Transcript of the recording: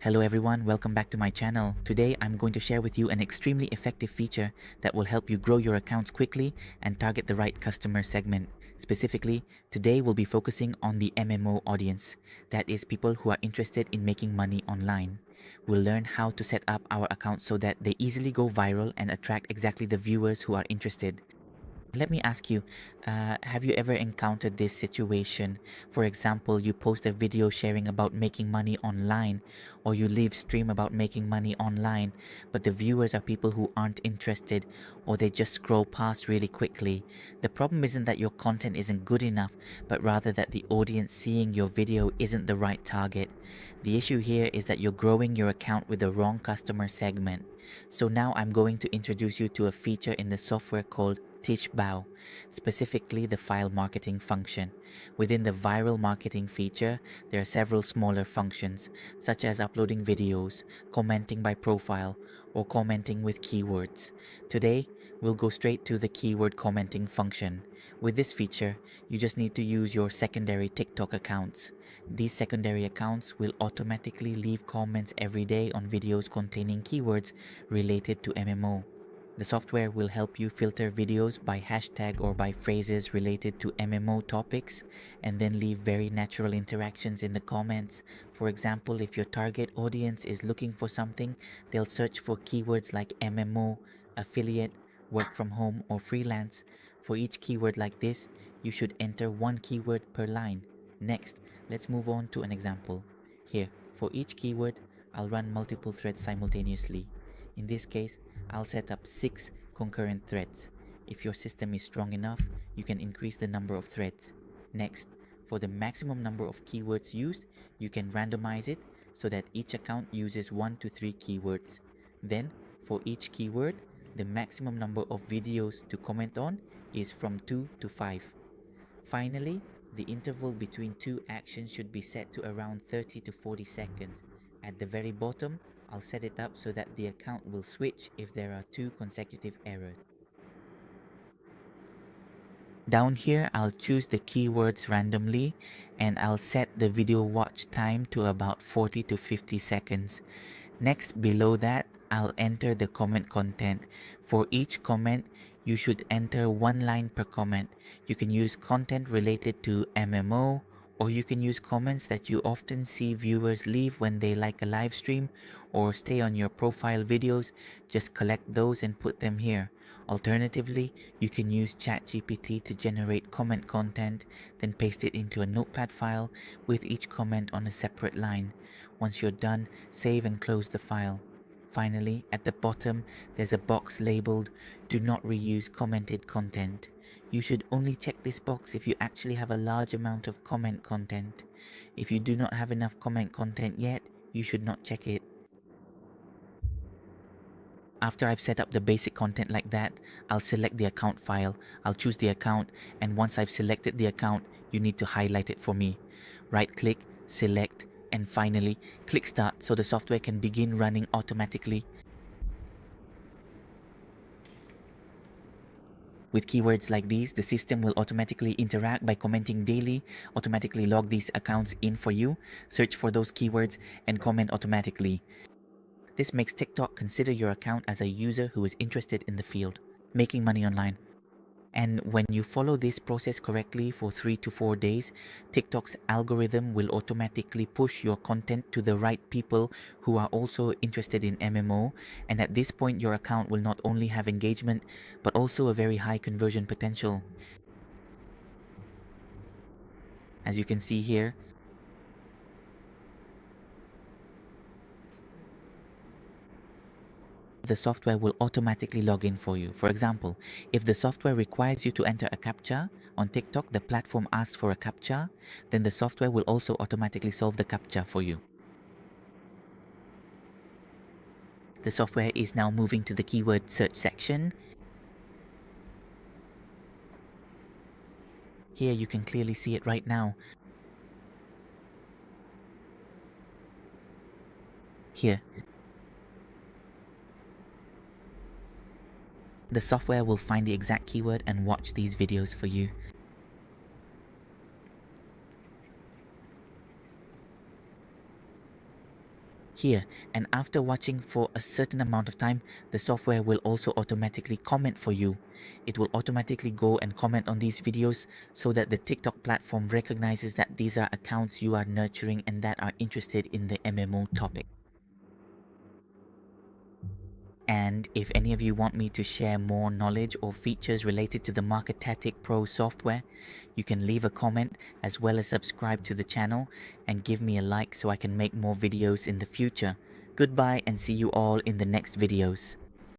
Hello everyone, welcome back to my channel. Today I'm going to share with you an extremely effective feature that will help you grow your accounts quickly and target the right customer segment. Specifically, today we'll be focusing on the MMO audience, that is people who are interested in making money online. We'll learn how to set up our accounts so that they easily go viral and attract exactly the viewers who are interested. Let me ask you, have you ever encountered this situation? For example, you post a video sharing about making money online, or you live stream about making money online, but the viewers are people who aren't interested, or they just scroll past really quickly. The problem isn't that your content isn't good enough, but rather that the audience seeing your video isn't the right target. The issue here is that you're growing your account with the wrong customer segment. So now I'm going to introduce you to a feature in the software called TIKPRO, specifically the file marketing function. Within the viral marketing feature, there are several smaller functions, such as uploading videos, commenting by profile, or commenting with keywords. Today, we'll go straight to the keyword commenting function. With this feature, you just need to use your secondary TikTok accounts. These secondary accounts will automatically leave comments every day on videos containing keywords related to MMO. The software will help you filter videos by hashtag or by phrases related to MMO topics and then leave very natural interactions in the comments. For example, if your target audience is looking for something, they'll search for keywords like MMO, affiliate, work from home, or freelance. For each keyword like this, you should enter one keyword per line. Next, let's move on to an example. Here, for each keyword, I'll run multiple threads simultaneously. In this case, I'll set up 6 concurrent threads. If your system is strong enough, you can increase the number of threads. Next, for the maximum number of keywords used, you can randomize it so that each account uses 1 to 3 keywords. Then, for each keyword, the maximum number of videos to comment on is from 2 to 5. Finally, the interval between two actions should be set to around 30 to 40 seconds. At the very bottom, I'll set it up so that the account will switch if there are 2 consecutive errors. Down here, I'll choose the keywords randomly and I'll set the video watch time to about 40 to 50 seconds. Next, below that, I'll enter the comment content. For each comment, you should enter 1 line per comment. You can use content related to MMO, or you can use comments that you often see viewers leave when they like a live stream or stay on your profile videos. Just collect those and put them here. Alternatively, you can use ChatGPT to generate comment content, then paste it into a notepad file with each comment on a separate line. Once you're done, save and close the file. Finally, at the bottom, there's a box labeled "Do not reuse commented content." You should only check this box if you actually have a large amount of comment content. If you do not have enough comment content yet, you should not check it. After I've set up the basic content like that, I'll select the account file. I'll choose the account, and once I've selected the account, you need to highlight it for me. Right click, select, and finally click start so the software can begin running automatically. With keywords like these, the system will automatically interact by commenting daily, automatically log these accounts in for you, search for those keywords, and comment automatically. This makes TikTok consider your account as a user who is interested in the field, making money online. And when you follow this process correctly for 3 to 4 days, TikTok's algorithm will automatically push your content to the right people who are also interested in MMO. And at this point, your account will not only have engagement, but also a very high conversion potential. As you can see here, the software will automatically log in for you. For example, if the software requires you to enter a CAPTCHA, on TikTok the platform asks for a CAPTCHA, then the software will also automatically solve the CAPTCHA for you. The software is now moving to the keyword search section. Here you can clearly see it right now. Here. The software will find the exact keyword and watch these videos for you. here. And after watching for a certain amount of time, the software will also automatically comment for you. It will automatically go and comment on these videos so that the TikTok platform recognizes that these are accounts you are nurturing and that are interested in the MMO topic. And if any of you want me to share more knowledge or features related to the TIKPRO software, you can leave a comment as well as subscribe to the channel and give me a like so I can make more videos in the future. Goodbye and see you all in the next videos.